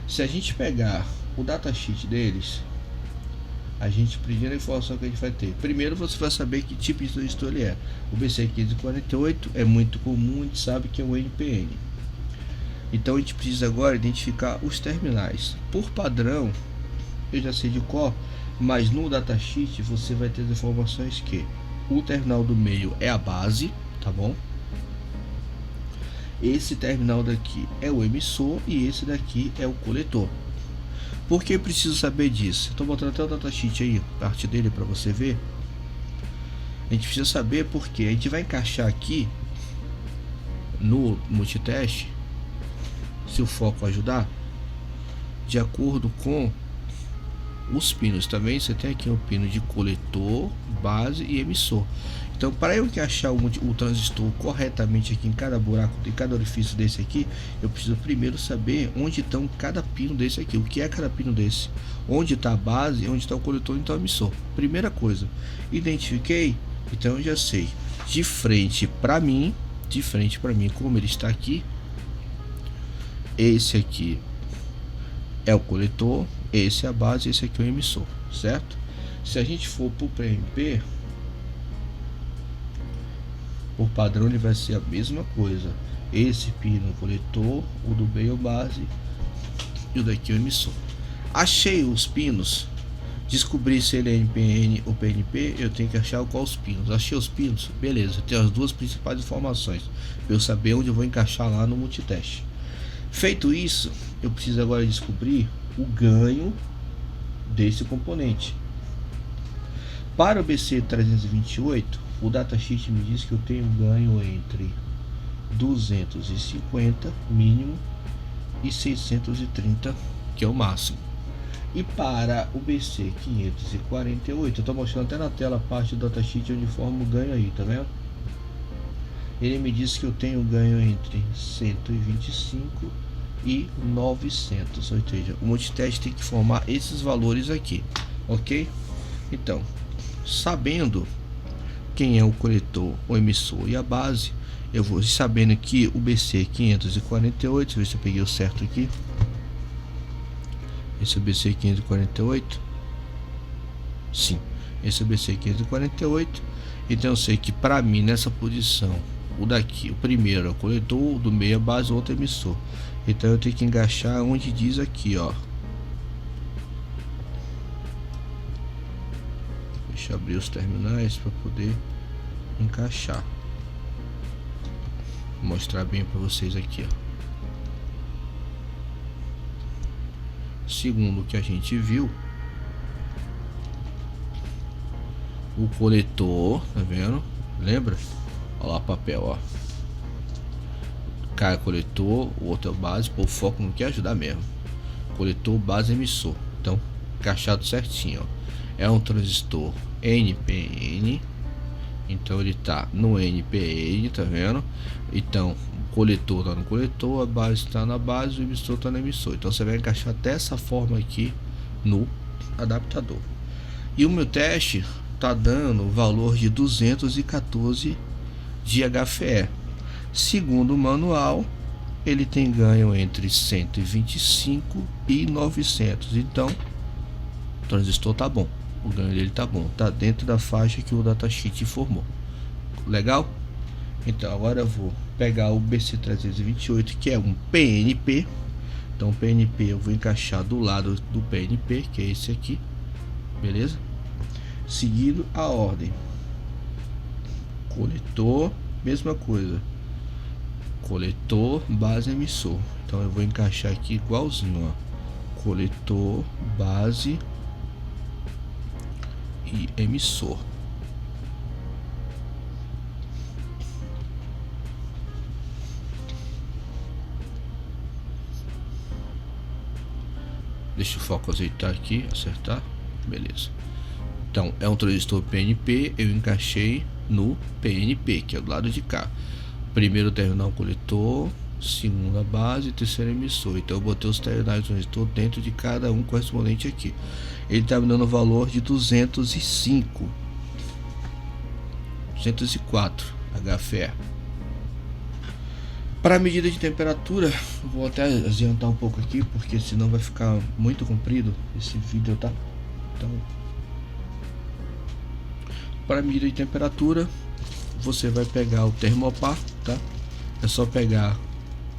Se a gente pegar o datasheet deles, a primeira informação que a gente vai ter, primeiro você vai saber que tipo de transistor ele é. O BC 548 é muito comum, a gente sabe que é um NPN. Então a gente precisa agora identificar os terminais. Por padrão, eu já sei de cor, mas no datasheet você vai ter as informações que o terminal do meio é a base, tá bom? Esse terminal daqui é o emissor e esse daqui é o coletor. Por que eu preciso saber disso? Estou botando até o datasheet aí, parte dele para você ver. A gente precisa saber porque a gente vai encaixar aqui no multiteste, se o foco ajudar, de acordo com os pinos. Também você tem aqui um pino de coletor, base e emissor. Então, para eu encaixar o transistor corretamente aqui em cada buraco, em cada orifício desse aqui, eu preciso primeiro saber onde estão cada pino desse aqui, o que é cada pino desse, onde está a base, onde está o coletor, então o emissor. Primeira coisa, identifiquei, então eu já sei de frente para mim, como ele está aqui, esse aqui é o coletor, esse é a base, esse aqui é o emissor, certo? Se a gente for para o PNP, por padrão ele vai ser a mesma coisa. Esse pino coletor, o do meio base e o daqui o emissor. Achei os pinos, descobri se ele é NPN ou PNP, eu tenho que achar qual os pinos. Achei os pinos, beleza, tenho as duas principais informações para eu saber onde eu vou encaixar lá no multiteste. Feito isso, eu preciso agora descobrir o ganho desse componente. Para o BC328, o datasheet me diz que eu tenho ganho entre 250 mínimo e 630, que é o máximo. E para o BC548, eu estou mostrando até na tela a parte do datasheet onde forma o ganho aí, tá vendo? Ele me diz que eu tenho ganho entre 125 e 900, ou seja, o multiteste tem que formar esses valores aqui, ok? Então, sabendo quem é o coletor, o emissor e a base, eu vou sabendo que o BC548, deixa eu ver se eu peguei o certo aqui. Esse é o BC548. Sim, esse é o BC548. Então eu sei que para mim nessa posição, o daqui, o primeiro é o coletor, o do meio é a base, o outro é emissor. Então eu tenho que encaixar onde diz aqui, ó. Deixa eu abrir os terminais para poder encaixar. Vou mostrar bem para vocês aqui, ó. Segundo o que a gente viu, o coletor, tá vendo? Lembra? Olha lá o papel, ó. Cara, coletor, o outro é o base. Pô, o foco não quer ajudar mesmo. Coletor, base, emissor. Então, encaixado certinho, ó. É um transistor NPN. Então ele tá no NPN, tá vendo? Então, o coletor tá no coletor, a base tá na base, o emissor tá no emissor. Então você vai encaixar dessa forma aqui no adaptador. E o meu teste tá dando o valor de 214 de HFE. Segundo o manual, ele tem ganho entre 125 e 900. Então, o transistor tá bom. O ganho dele tá bom. Tá dentro da faixa que o datasheet informou. Legal? Então, agora eu vou pegar o BC328, que é um PNP. Então, o PNP eu vou encaixar do lado do PNP, que é esse aqui. Beleza? Seguindo a ordem. Coletor, mesma coisa. Coletor, base, emissor. Então eu vou encaixar aqui igualzinho, ó. coletor, base e emissor. Deixa o foco azeitar aqui, acertar, beleza. Então é um transistor PNP, eu encaixei no PNP, que é do lado de cá. Primeiro terminal coletor, segunda base, terceiro emissor. Então eu botei os terminais do transistor dentro de cada um correspondente aqui. Ele está me dando o valor de 205, 204 HFE. Para a medida de temperatura, vou até adiantar um pouco aqui, porque senão vai ficar muito comprido esse vídeo, tá? Então, para a medida de temperatura, você vai pegar o termopar, tá? É só pegar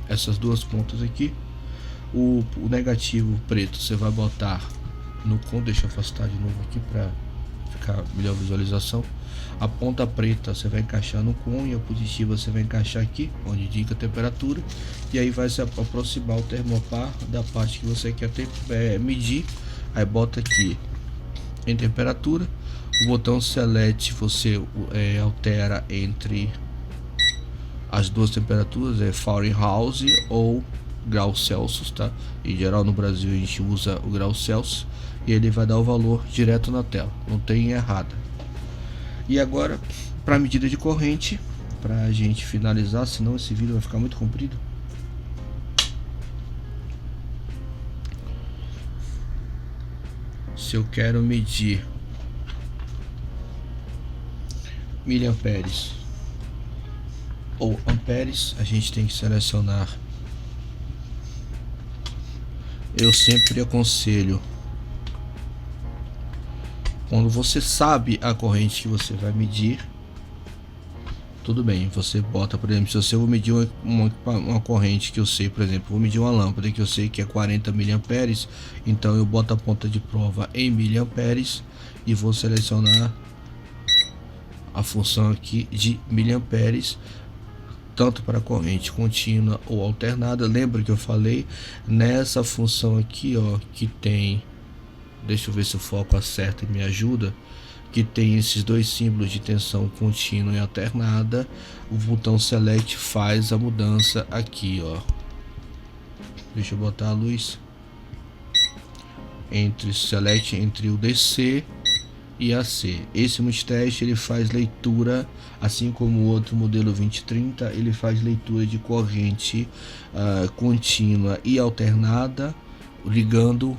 essas duas pontas aqui. O negativo preto você vai botar no com, deixa eu afastar de novo aqui para ficar melhor visualização. A ponta preta você vai encaixar no com e a positiva você vai encaixar aqui, onde indica a temperatura. E aí vai se aproximar o termopar da parte que você quer medir. Aí bota aqui em temperatura. O botão select você altera entre as duas temperaturas, Fahrenheit ou graus Celsius, tá? Em geral no Brasil a gente usa o grau Celsius e ele vai dar o valor direto na tela, não tem errada. E agora, para medida de corrente, para a gente finalizar, senão esse vídeo vai ficar muito comprido. Se eu quero medir miliamperes ou amperes, a gente tem que selecionar. Eu sempre aconselho, quando você sabe a corrente que você vai medir, tudo bem, você bota, por exemplo, se eu vou medir uma corrente que eu sei, por exemplo, vou medir uma lâmpada que eu sei que é 40 miliamperes, então eu boto a ponta de prova em miliamperes e vou selecionar a função aqui de miliamperes, tanto para corrente contínua ou alternada. Lembra que eu falei nessa função aqui, ó, que tem, deixa eu ver se o foco acerta e me ajuda, que tem esses dois símbolos de tensão contínua e alternada. O botão select faz a mudança aqui, ó. Deixa eu botar a luz entre select entre o DC e AC. Esse multiteste ele faz leitura, assim como o outro modelo 2030, ele faz leitura de corrente contínua e alternada, ligando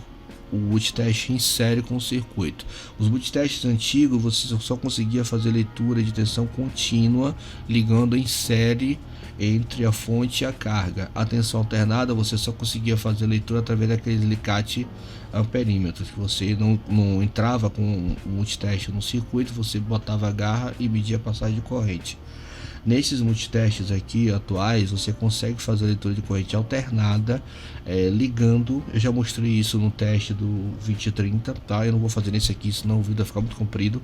o multiteste em série com o circuito. Os multitestes antigos você só conseguia fazer leitura de tensão contínua ligando em série entre a fonte e a carga. A tensão alternada você só conseguia fazer leitura através daqueles alicate amperímetros, que você não entrava com o multiteste no circuito, você botava a garra e media a passagem de corrente. Nesses multitestes aqui atuais, você consegue fazer a leitura de corrente alternada ligando. Eu já mostrei isso no teste do 2030, tá? Eu não vou fazer nesse aqui, senão o vídeo vai ficar muito comprido.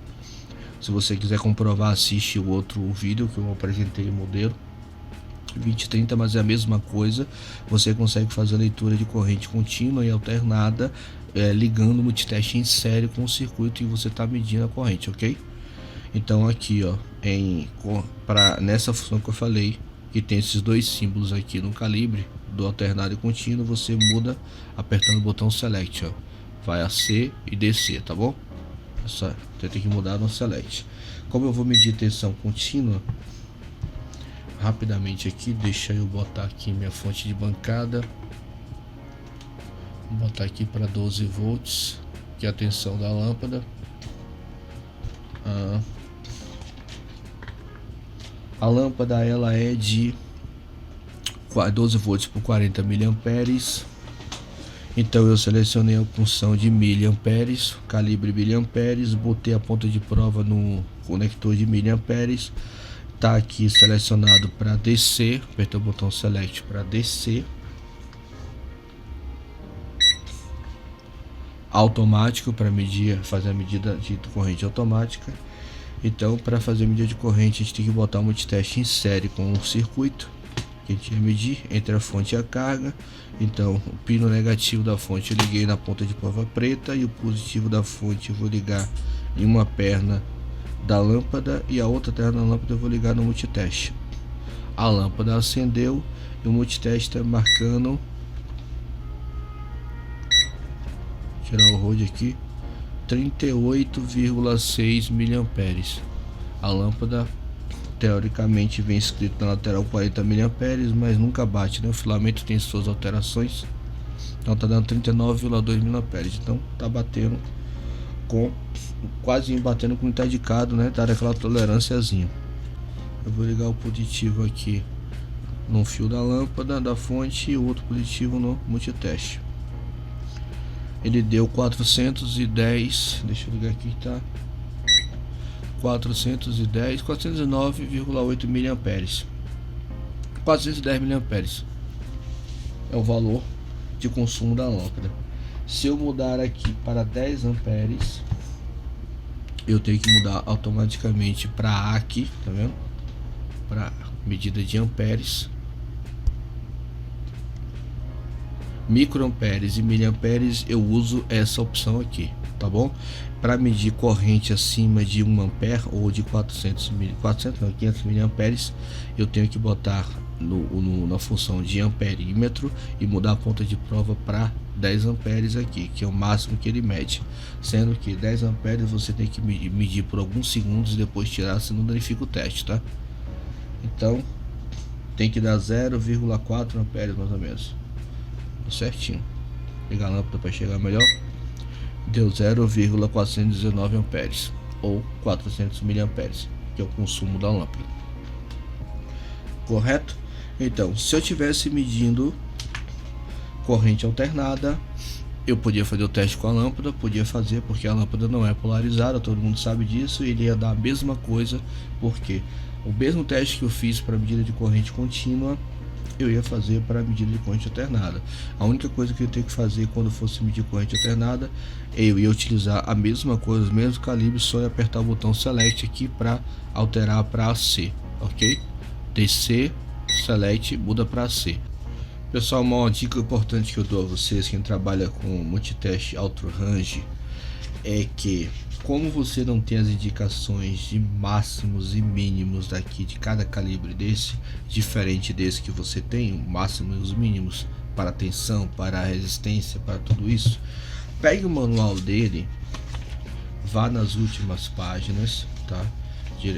Se você quiser comprovar, assiste o outro vídeo que eu apresentei o modelo 2030, mas é a mesma coisa. Você consegue fazer a leitura de corrente contínua e alternada ligando o multiteste em série com o circuito e você está medindo a corrente, ok? Então aqui, ó, nessa função que eu falei, que tem esses dois símbolos aqui no calibre do alternado e contínuo, você muda apertando o botão select, ó, vai a C e DC, tá bom? Você tem que mudar no select. Como eu vou medir tensão contínua, rapidamente aqui, deixa eu botar aqui minha fonte de bancada, vou botar aqui para 12 volts, que é a tensão da lâmpada. A lâmpada ela é de 12 volts por 40 miliamperes. Então eu selecionei a função de miliamperes, calibre miliamperes, botei a ponta de prova no conector de miliamperes. Tá aqui selecionado para DC, apertei o botão select para DC. Automático para medir, fazer a medida de corrente automática. Então, para fazer a medida de corrente, a gente tem que botar o multiteste em série com o circuito. que a gente ia medir entre a fonte e a carga. Então o pino negativo da fonte eu liguei na ponta de prova preta e o positivo da fonte eu vou ligar em uma perna da lâmpada e a outra perna da lâmpada eu vou ligar no multiteste. A lâmpada acendeu e o multiteste está marcando, tirar o ROD aqui, 38,6 mA. A lâmpada teoricamente vem escrito na lateral 40 mA, mas nunca bate, né? O filamento tem suas alterações, então tá dando 39,2 mA. Então tá batendo com quase batendo com metade de cada, né? Dá aquela tolerânciazinha. Eu vou ligar o positivo aqui no fio da lâmpada da fonte e o outro positivo no multiteste. Ele deu 410, deixa eu ligar aqui, tá? 409,8 mA. 410 mA é o valor de consumo da lâmpada. Se eu mudar aqui para 10 amperes, eu tenho que mudar automaticamente para A aqui, tá vendo? Para medida de amperes, microamperes e miliamperes. Eu uso essa opção aqui, tá bom? Para medir corrente acima de 1 ampere ou de 500 miliamperes, eu tenho que botar na função de amperímetro e mudar a ponta de prova para 10 amperes aqui, que é o máximo que ele mede, sendo que 10 amperes você tem que medir por alguns segundos e depois tirar, senão danifica o teste, tá? Então tem que dar 0,4 amperes mais ou menos, certinho. Ligar a lâmpada para chegar melhor. Deu 0,419 amperes ou 400 miliamperes, que é o consumo da lâmpada, correto? Então, se eu tivesse medindo corrente alternada, eu podia fazer o teste com a lâmpada, podia fazer, porque a lâmpada não é polarizada, todo mundo sabe disso, e ele ia dar a mesma coisa, porque o mesmo teste que eu fiz para medida de corrente contínua, eu ia fazer para medida de corrente alternada. A única coisa que eu tenho que fazer quando fosse medir corrente alternada, eu ia utilizar a mesma coisa, o mesmo calibre, só ia apertar o botão select aqui para alterar para AC, ok? DC, select, muda para AC. Pessoal, uma dica importante que eu dou a vocês, quem trabalha com multiteste alto range, é que como você não tem as indicações de máximos e mínimos daqui de cada calibre desse, diferente desse que você tem, o máximo e os mínimos para a tensão, para a resistência, para tudo isso, pegue o manual dele, vá nas últimas páginas, tá?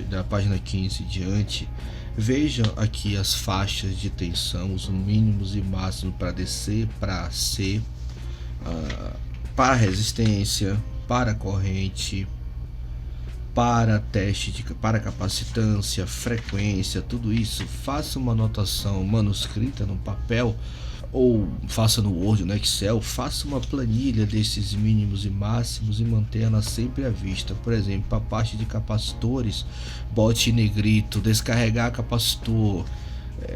Da página 15 em diante, vejam aqui as faixas de tensão, os mínimos e máximos para DC, para AC, para resistência, para corrente, para teste para capacitância, frequência, tudo isso. Faça uma anotação manuscrita no papel ou faça no Word, no Excel, faça uma planilha desses mínimos e máximos e mantenha-na sempre à vista. Por exemplo, para a parte de capacitores, bote em negrito, descarregar capacitor.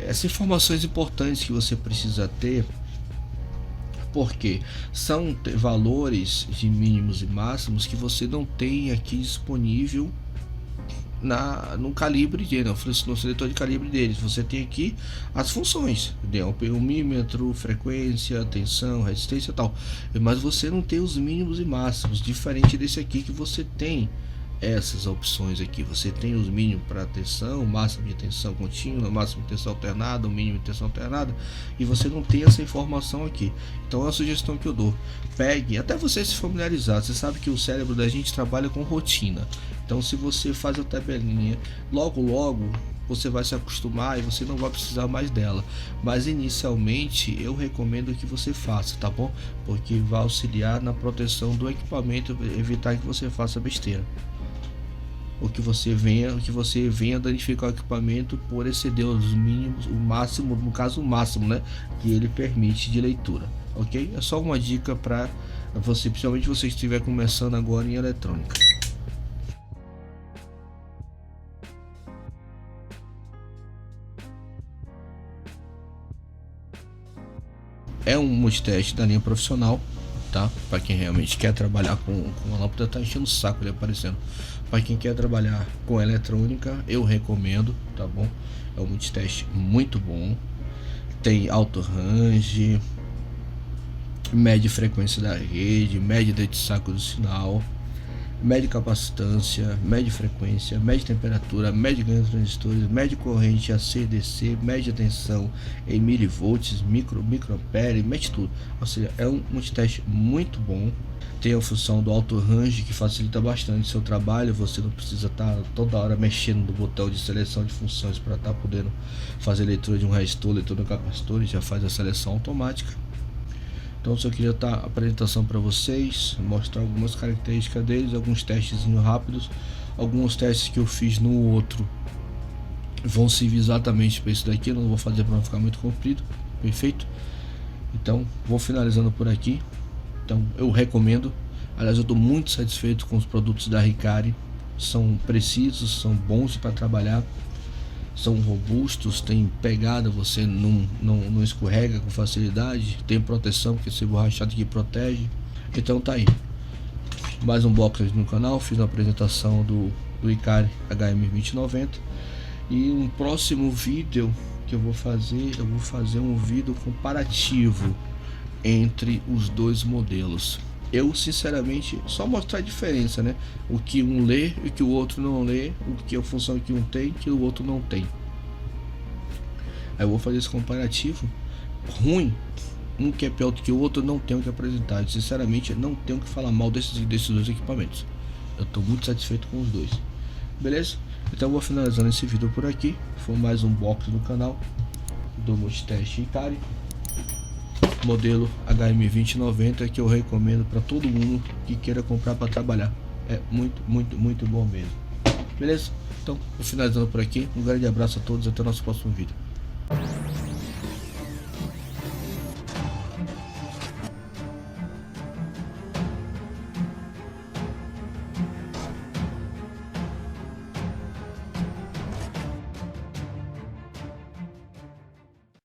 Essas informações importantes que você precisa ter, porque são valores de mínimos e máximos que você não tem aqui disponível no calibre dele, no seletor de calibre deles. Você tem aqui as funções, ohmímetro, frequência, tensão, resistência e tal, mas você não tem os mínimos e máximos, diferente desse aqui que você tem essas opções aqui. Você tem os mínimos para tensão, máximo de tensão contínua, máximo de tensão alternada, o mínimo de tensão alternada, e você não tem essa informação aqui. Então é uma sugestão que eu dou, pegue, até você se familiarizar. Você sabe que o cérebro da gente trabalha com rotina, então se você faz a tabelinha, logo você vai se acostumar e você não vai precisar mais dela, mas inicialmente eu recomendo que você faça, tá bom? Porque vai auxiliar na proteção do equipamento, evitar que você faça besteira, ou que você venha danificar o equipamento por exceder os mínimos, o máximo, no caso o máximo, né, que ele permite de leitura, ok? É só uma dica para você, principalmente você que estiver começando agora em eletrônica. É um multiteste da linha profissional, tá? Para quem realmente quer trabalhar com a lâmpada, tá enchendo o saco ele aparecendo. Para quem quer trabalhar com eletrônica, eu recomendo, tá bom? É um multiteste muito bom, tem alto range, mede frequência da rede, mede de saco do sinal, mede capacitância, mede frequência, mede temperatura, mede ganho de transistores, mede corrente AC, DC, mede a tensão em milivolts, microampere, mede tudo. Ou seja, é um multiteste muito bom. Tem a função do auto range que facilita bastante o seu trabalho. Você não precisa estar toda hora mexendo no botão de seleção de funções para estar podendo fazer leitura de um resistor, leitura de um capacitor, já faz a seleção automática. Então só queria estar a apresentação para vocês, mostrar algumas características deles, alguns testes rápidos, alguns testes que eu fiz no outro vão servir exatamente para isso daqui, eu não vou fazer para não ficar muito comprido, perfeito? Então vou finalizando por aqui. Então eu recomendo, aliás eu estou muito satisfeito com os produtos da Hikari, são precisos, são bons para trabalhar, são robustos, tem pegada, você não escorrega com facilidade, tem proteção, porque esse borrachado aqui protege. Então tá aí, mais um box no canal, fiz uma apresentação do Hikari HM2090 e um próximo vídeo que eu vou fazer um vídeo comparativo entre os dois modelos. Eu sinceramente só mostrar a diferença, né? O que um lê e o que o outro não lê, o que a função que um tem que o outro não tem. Aí eu vou fazer esse comparativo. Ruim, um que é pior do que o outro, não tenho o que apresentar. Sinceramente, não tenho que falar mal desses dois equipamentos. Eu estou muito satisfeito com os dois. Beleza? Então eu vou finalizando esse vídeo por aqui. Foi mais um box no canal do Multiteste Hikari, modelo HM2090, que eu recomendo para todo mundo que queira comprar para trabalhar. É muito bom mesmo. Beleza? Então, vou finalizando por aqui. Um grande abraço a todos, até o nosso próximo vídeo.